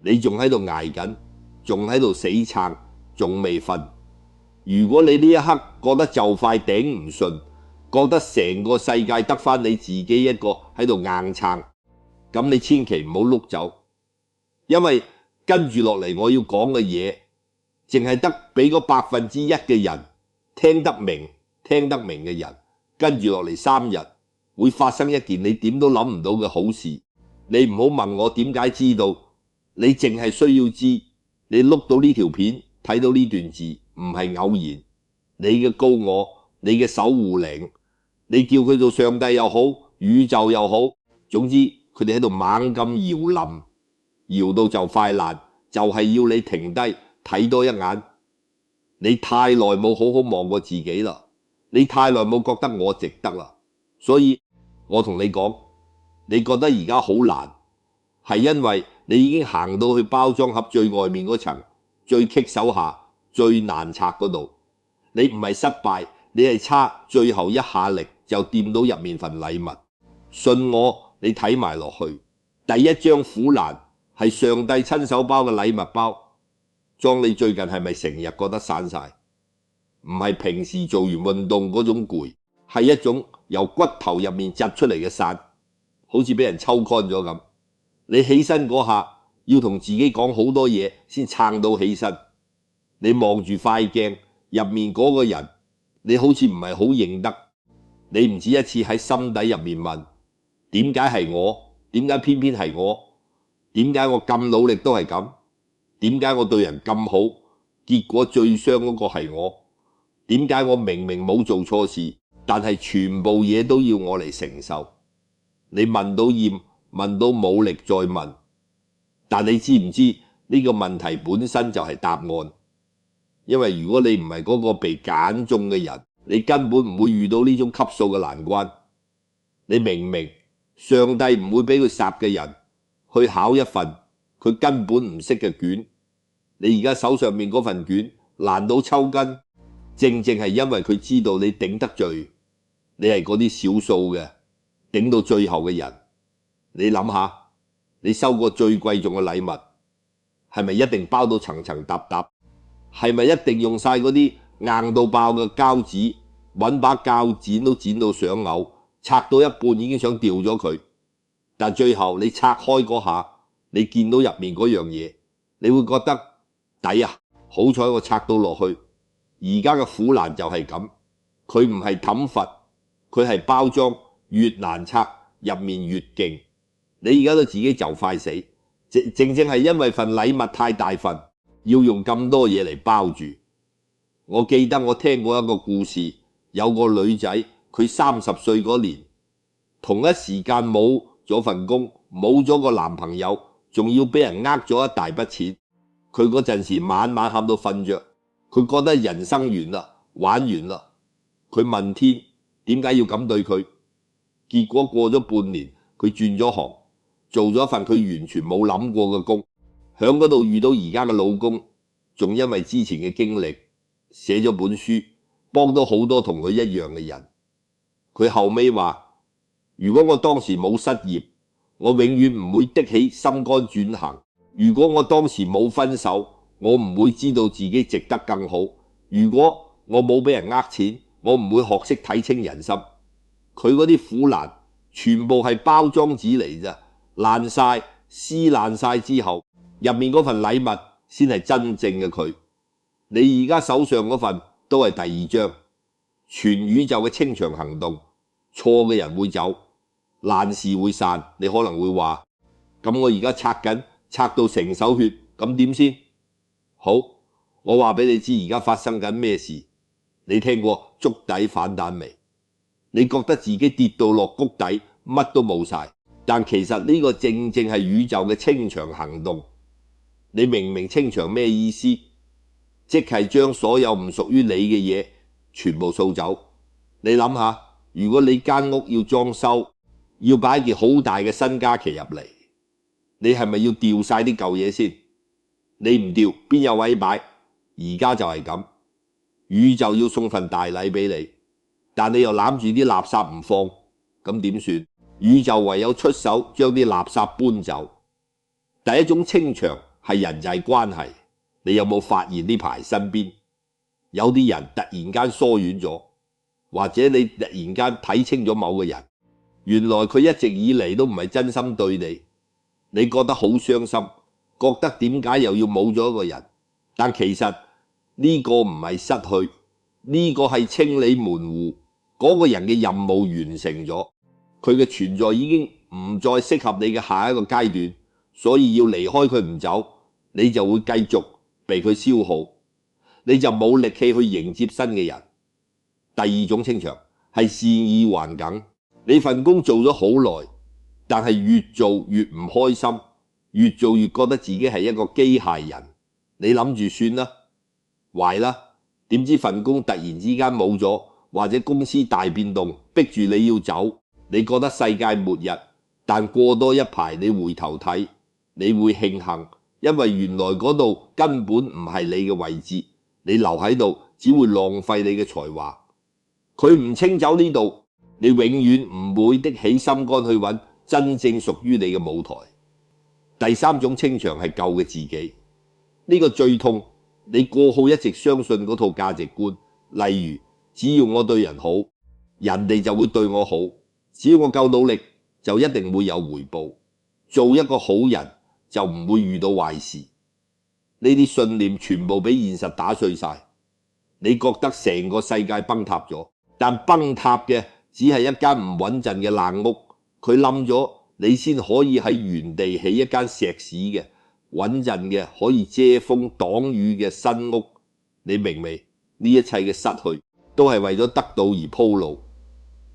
你仲喺度捱緊，仲喺度死撐，仲未瞓。如果你呢一刻覺得就快頂唔順，覺得成個世界得返你自己一個喺度硬撐，咁你千祈唔好碌走，因為跟住落嚟我要講嘅嘢，淨係得俾嗰1%嘅人聽得明嘅人，跟住落嚟3日會發生一件你點都諗唔到嘅好事。你唔好問我點解知道，你淨係需要知，你碌到呢條片睇到呢段字唔係偶然，你嘅高我，你嘅守護靈，你叫佢做上帝又好，宇宙又好，總之佢哋喺度猛咁搖臨，搖到就快爛，就係要你停低睇多一眼。你太耐冇好好望過自己啦，你太耐冇覺得我值得啦，所以我同你講，你覺得而家好難，係因為你已經行到去包裝盒最外面嗰層，最棘手下最難拆嗰度。你唔係失敗，你係差最後一下力就掂到入面份禮物。信我，你睇埋落去，第一張苦難係上帝親手包嘅禮物包。裝你最近係咪成日覺得散晒？唔係平時做完運動嗰種攰，係一種由骨頭入面窒出嚟嘅散，好似俾人抽乾咗咁。你起身嗰下要同自己講好多嘢先撐到起身。你望住塊鏡入面嗰個人，你好似唔係好認得。你唔止一次喺心底入面問：點解係我？點解偏偏係我？點解我咁努力都係咁？點解我對人咁好，結果最傷嗰個係我？點解我明明冇做錯事，但係全部嘢都要我嚟承受？你問到厭，問到冇力再問，但你知唔知呢個問題本身就係答案？因為如果你唔係嗰個被揀中嘅人，你根本唔會遇到呢種級數嘅難關。你明唔明？上帝唔會俾佢霎嘅人去考一份佢根本唔識嘅卷。你而家手上面嗰份卷難到抽筋，正正係因為佢知道你頂得最，你係嗰啲少數嘅頂到最後嘅人。你諗下，你收過最貴重嘅禮物，係咪一定包到層層搭搭？係咪一定用晒嗰啲硬到爆嘅膠紙，揾把鉸剪都剪到想嘔，拆到一半已經想掉咗佢？但最後你拆開嗰下，你見到入面嗰樣嘢，你會覺得抵啊！好彩我拆到落去。而家嘅苦難就係咁，佢唔係氹罰，佢係包裝，越難拆入面越勁。你而家都自己就快死，正係因為份禮物太大份，要用咁多嘢嚟包住。我記得我聽過一個故事，有個女仔，佢30歲嗰年，同一時間冇咗份工，冇咗個男朋友，仲要俾人呃咗一大筆錢。佢嗰陣時晚晚喊到瞓着，佢覺得人生完啦，玩完啦。佢問天點解要咁對佢？結果過咗半年，佢轉咗行，做咗一份佢完全冇諗過嘅工，響嗰度遇到而家嘅老公，仲因為之前嘅經歷寫咗本書，幫到好多同佢一樣嘅人。佢後尾話：如果我當時冇失業，我永遠唔會的起心肝轉行。如果我當時冇分手，我唔會知道自己值得更好。如果我冇俾人呃錢，我唔會學識睇清人心。佢嗰啲苦難全部係包裝紙嚟咋，爛晒撕爛晒之後，入面嗰份禮物先係真正嘅佢。你而家手上嗰份都係第2章，全宇宙嘅清場行動。錯嘅人會走，爛事會散。你可能會話：咁我而家拆緊，拆到成手血，咁點先？好，我話俾你知而家發生緊咩事。你聽過觸底反彈未？你覺得自己跌到落谷底，乜都冇晒，但其實呢個正正係宇宙嘅清場行動。你明唔明清場咩意思？即係將所有唔屬於你嘅嘢全部掃走。你諗下，如果你間屋要裝修，要擺件好大嘅新家旗入嚟，你係咪要掉晒啲舊嘢先？你唔掉，邊有位擺？而家就係咁，宇宙要送份大禮俾你，但你又攬住啲垃圾唔放，咁點算？宇宙唯有出手將啲垃圾搬走。第一種清場係人際關係。你有冇發現呢排身邊有啲人突然間疏遠咗，或者你突然間睇清咗某個人，原來佢一直以嚟都唔係真心對你，你覺得好傷心，覺得點解又要冇咗一個人？但其實呢個唔係失去，呢個係清理門戶，嗰個人嘅任務完成咗，佢嘅存在已經唔再適合你嘅下一個階段，所以要離開佢唔走，你就會繼續被佢消耗，你就冇力氣去迎接新嘅人。第二種清場係善意環境，你份工做咗好耐，但係越做越唔開心，越做越覺得自己係一個機械人，你諗住算啦，壞啦，點知份工突然之間冇咗，或者公司大變動，逼住你要走，你覺得世界末日，但過多一排你回頭睇，你會慶幸，因為原來嗰度根本唔係你嘅位置，你留喺度只會浪費你嘅才華。佢唔清走呢度，你永遠唔會的起心肝去揾真正屬於你嘅舞台。第三種清場係舊嘅自己，呢個最痛。你過去一直相信嗰套價值觀，例如只要我對人好，人哋就會對我好，只要我夠努力就一定會有回報，做一個好人就唔會遇到壞事。呢啲信念全部俾現實打碎晒，你覺得成個世界崩塌咗，但崩塌嘅只係一間唔穩陣嘅爛屋，佢冧咗，你先可以喺原地起一間石屎嘅穩陣嘅可以遮風擋雨嘅新屋。你明未？呢一切嘅失去都係為咗得到而鋪路。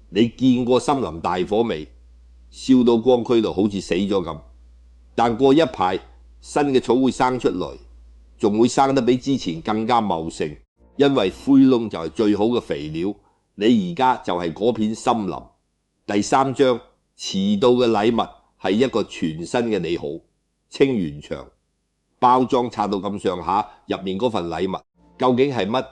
你見過森林大火未？燒到光區度好似死咗咁，但過一排新嘅草會生出來，仲會生得比之前更加茂盛，因為灰窿就係最好嘅肥料。你而家就係嗰片森林。第三章，遲到嘅禮物係一個全新嘅你好。清完場，包裝拆到咁上下，入面嗰份禮物究竟係乜？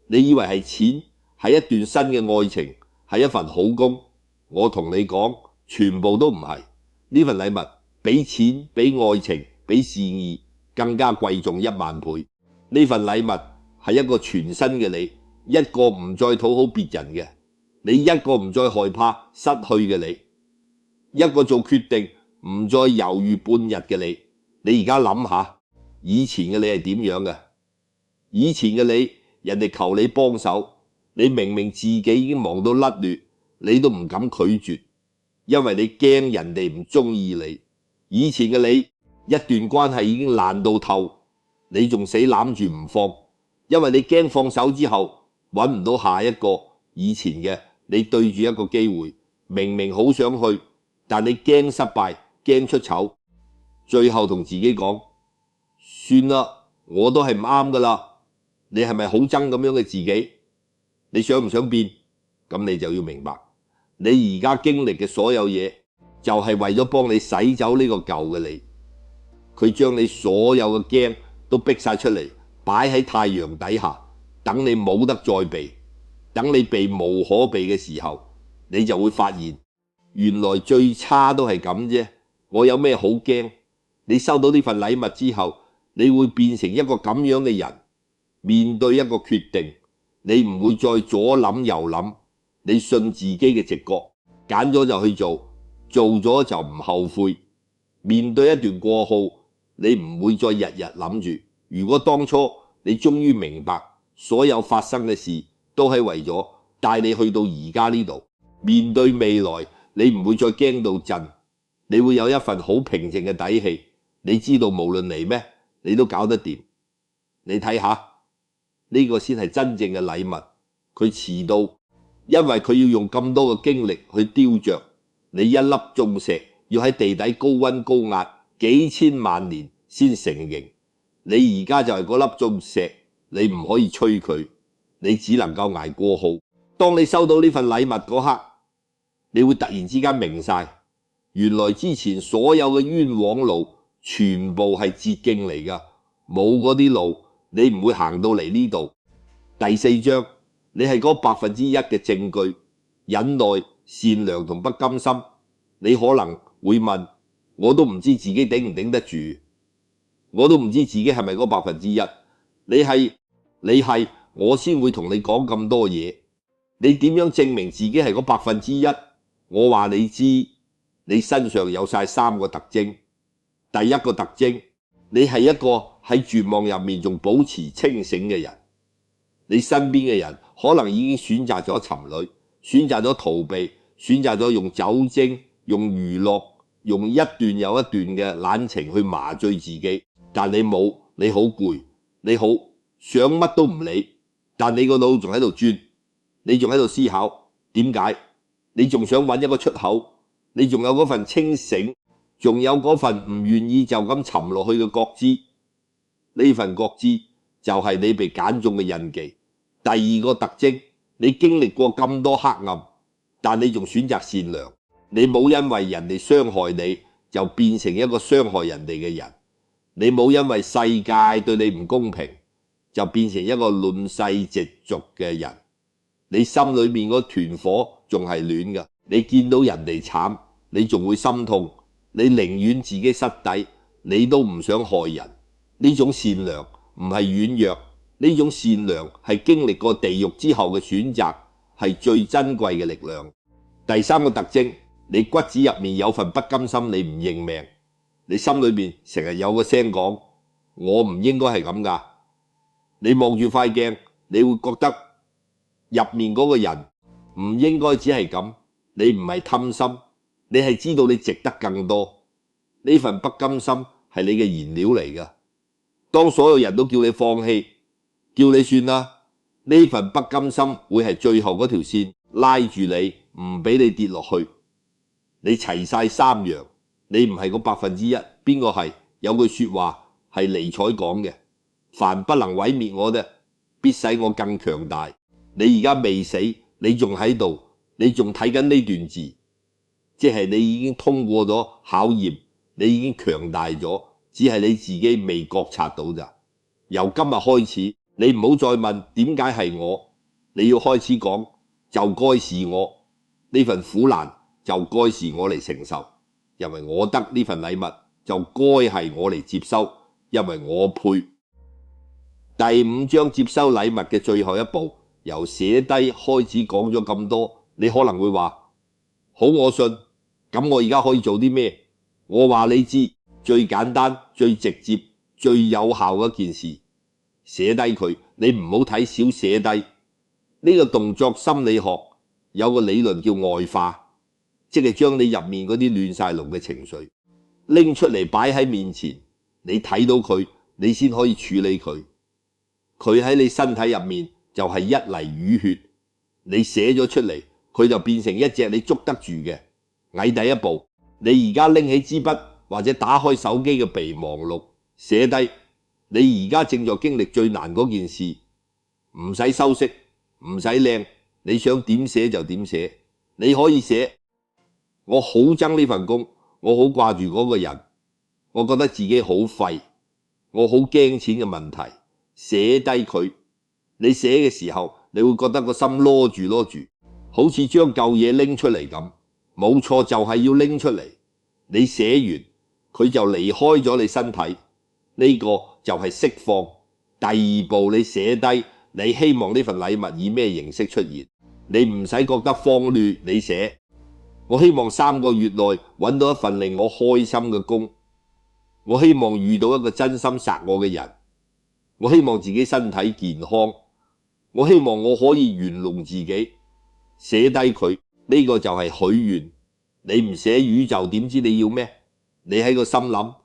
你以為係錢，係一段新嘅愛情，係一份好工？我同你講，全部都唔係。呢份禮物比錢、比愛情、比善意更加貴重10000倍。呢份禮物係一個全新嘅你，一個唔再討好別人嘅你，一個唔再害怕失去嘅你，一個做決定唔再猶豫半日嘅你。你而家諗下，以前嘅你係點樣嘅？以前嘅你，人哋求你幫手，你明明自己已經忙到甩劣，你都唔敢拒絕，因為你驚人哋唔中意你。以前嘅你，一段關係已經爛到透，你仲死攬住唔放，因為你驚放手之後揾唔到下一個。以前嘅你對住一個機會，明明好想去，但你驚失敗，驚出醜，最後同自己講，算啦，我都係唔啱噶啦。你係咪好憎咁樣嘅自己？你想唔想變？咁你就要明白，你而家經歷嘅所有嘢，就係為咗幫你洗走呢個舊嘅你。佢將你所有嘅驚都逼晒出嚟，擺喺太陽底下，等你冇得再避，等你避無可避嘅時候，你就會發現原來最差都係咁啫。我有咩好驚？你收到呢份禮物之後，你會變成一個咁樣嘅人，面對一個決定，你唔會再左諗右諗，你信自己嘅直覺，揀咗就去做，做咗就唔後悔。面對一段過號，你唔會再日日諗住，如果當初你終於明白所有發生嘅事都係為咗帶你去到而家呢度，面對未來你唔會再驚到震，你會有一份好平靜嘅底氣。你知道無論嚟咩，你都搞得掂。你睇下呢個先係真正嘅禮物。佢遲到，因為佢要用咁多嘅精力去雕琢你一粒重石，要喺地底高溫高壓幾千萬年先成形。你而家就係嗰粒重石，你唔可以吹佢，你只能夠捱過號。當你收到呢份禮物嗰刻，你會突然之間明晒，原來之前所有嘅冤枉路全部係捷徑嚟㗎，冇嗰啲路你唔會行到嚟呢度。第四章，你係嗰1%嘅證據，忍耐、善良同不甘心。你可能會問，我都唔知自己頂唔頂得住。我都唔知自己係咪嗰1%。你係，我先會同你講咁多嘢。你點樣證明自己係嗰1%？我話你知，你身上有晒3個特徵。第一個特徵，你係一個喺絕望入面仲保持清醒嘅人。你身邊嘅人可能已經選擇咗沉淪，選擇咗逃避，選擇咗用酒精、用娛樂、用一段又一段嘅懶情去麻醉自己。但你冇，你好攰，你好想乜都唔理，但你個腦仲喺度轉，你仲喺度思考點解，你仲想揾一個出口，你仲有嗰份清醒，仲有嗰份唔願意就咁沉落去嘅覺知。呢份覺知就係你被揀中嘅印記。第二個特徵，你經歷過咁多黑暗，但你仲選擇善良。你冇因為人哋傷害你就變成一個傷害人哋嘅人，你冇因為世界對你唔公平就變成一個論世嫉俗嘅人。你心裏面嗰團火仲係暖㗎，你見到人哋慘，你仲會心痛，你寧願自己失底，你都唔想害人。呢種善良唔係軟弱，呢種善良係經歷過地獄之後嘅選擇，係最珍貴嘅力量。第三個特徵，你骨子入面有份不甘心，你唔認命，你心裏面成日有個聲講，我唔應該係咁㗎。你望住塊鏡，你會覺得入面嗰個人唔應該只係咁。你唔係貪心，你係知道你值得更多。呢份不甘心係你嘅燃料嚟㗎。當所有人都叫你放棄，叫你算啦，呢份不甘心會係最後嗰條線拉住你，唔俾你跌落去。你齊晒3樣，你唔係嗰1%。邊個係？有句說話係尼采講嘅，凡不能毀滅我的，必使我更強大。你而家未死，你仲喺度，你仲睇緊呢段字，即係你已經通過咗考驗，你已經強大咗，只係你自己未覺察到咋。由今日開始，你唔好再問點解係我，你要開始講就該是我，呢份苦難就該是我嚟承受，因為我得呢份禮物就該係我嚟接收，因為我配。第5章接收禮物嘅最後一步，由寫低開始講咗咁多，你可能會話好，我信，咁我而家可以做啲咩？我話你知，最簡單、最直接、最有效嘅一件事，寫低佢。你唔好睇小寫低呢個動作，心理學有個理論叫外化，即係將你入面嗰啲亂晒龍嘅情緒拎出嚟擺喺面前，你睇到佢，你先可以處理佢。佢喺你身體入面就係一泥瘀血，你寫咗出嚟，佢就變成一隻你捉得住嘅。第一步，你而家拎起支筆或者打開手機嘅備忘錄，寫低你而家正在經歷最難嗰件事，唔使修飾，唔使靚，你想點寫就點寫。你可以寫我好憎呢份工，我好掛住嗰個人，我覺得自己好廢，我好驚錢嘅問題。寫低佢，你寫嘅時候你會覺得個心攞住，好似將舊嘢拎出嚟咁。冇錯，就係要拎出嚟。你寫完佢就離開咗你身體，呢個就係釋放。第2步，你寫低你希望呢份禮物以咩形式出現，你唔使覺得慌亂。你寫我希望3個月內揾到一份令我開心嘅工，我希望遇到一個真心錫我嘅人，我希望自己身體健康，我希望我可以圓弄自己。寫低佢，呢個就係許願。你唔寫宇宙點知你要咩？你喺個心諗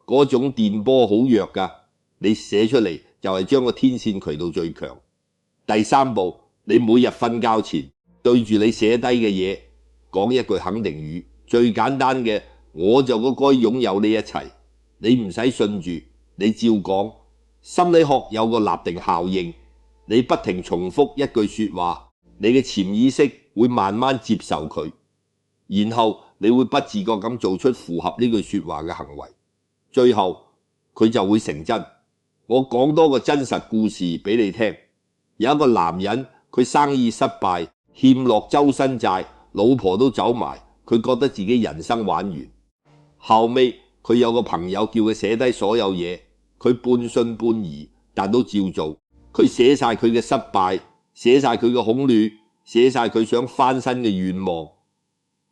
嗰種電波好弱㗎，你寫出嚟就係將個天線渠道最強。第3步，你每日瞓覺前對住你寫低嘅嘢講一句肯定語，最簡單嘅，我就該擁有呢一切。你唔使信住，你照講。心理學有個立定效應，你不停重複一句說話，你嘅潛意識會慢慢接受佢，然後你會不自覺咁做出符合呢句說話嘅行為，最後佢就會成真。我講多個真實故事俾你聽。有一個男人，佢生意失敗，欠落周身債，老婆都走埋，佢覺得自己人生玩完。後尾佢有個朋友叫佢寫低所有嘢，佢半信半疑，但都照做。佢寫晒佢嘅失敗，寫晒佢嘅恐懼，寫晒佢想翻身嘅願望。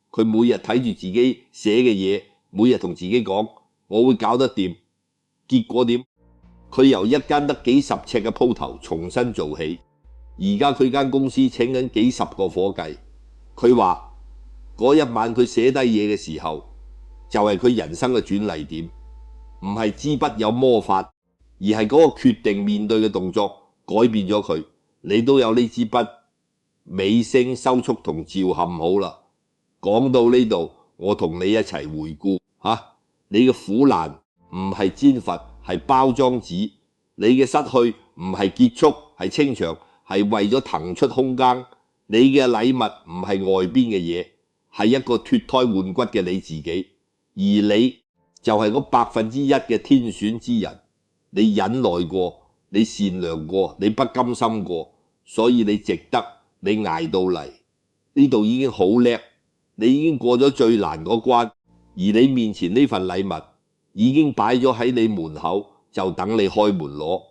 佢每日睇住自己寫嘅嘢，每日同自己講我會搞得掂。結果點？佢由一間得幾十尺嘅鋪頭重新做起，而家佢間公司請緊幾十個伙計。佢話嗰一晚佢寫低嘢嘅時候，就係佢人生嘅轉捩點，唔係支筆有魔法，而係嗰個決定面對嘅動作改變咗佢。你都有呢支筆，尾聲收束同照冚好啦。講到呢度，我同你一齊回顧你嘅苦難唔係煎佛，係包裝紙；你嘅失去唔係結束，係清場，係為咗騰出空間。你嘅禮物唔係外邊嘅嘢，係一個脫胎換骨嘅你自己。而你就係嗰1%嘅天選之人。你忍耐過，你善良過，你不甘心過，所以你值得，你捱到嚟呢度已經好叻。你已經過咗最難嗰關，而你面前呢份禮物已經擺咗喺你門口，就等你開門攞。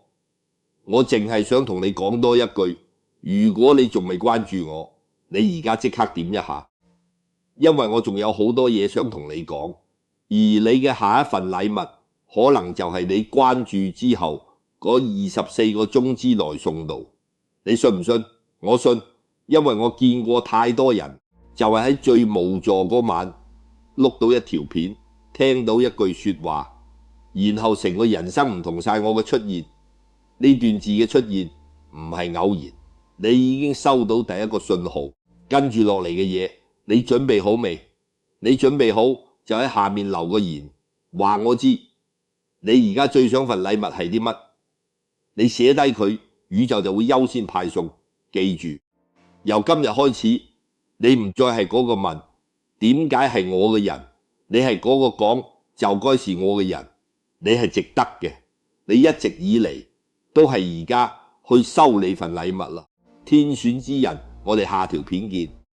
我淨係想同你講多一句，如果你仲未關注我，你而家即刻點一下，因為我仲有好多嘢想同你講。而你嘅下一份禮物可能就係你關注之後嗰24個鐘之內送到。你信唔信？我信，因為我見過太多人就係喺最無助嗰晚碌到一條片，聽到一句說話，然後成個人生唔同晒。我嘅出現，呢段字嘅出現唔係偶然，你已經收到第一個信號，跟住落嚟嘅嘢你準備好未？你準備好就喺下面留個言，話我知你而家最想份禮物係啲乜，你寫低佢，宇宙就會優先派送。記住，由今日開始，你唔再係嗰個問點解係我嘅人，你係嗰個講就該是我嘅人。你係值得嘅，你一直以嚟都係而家去收你份禮物啦。天選之人，我哋下條片見。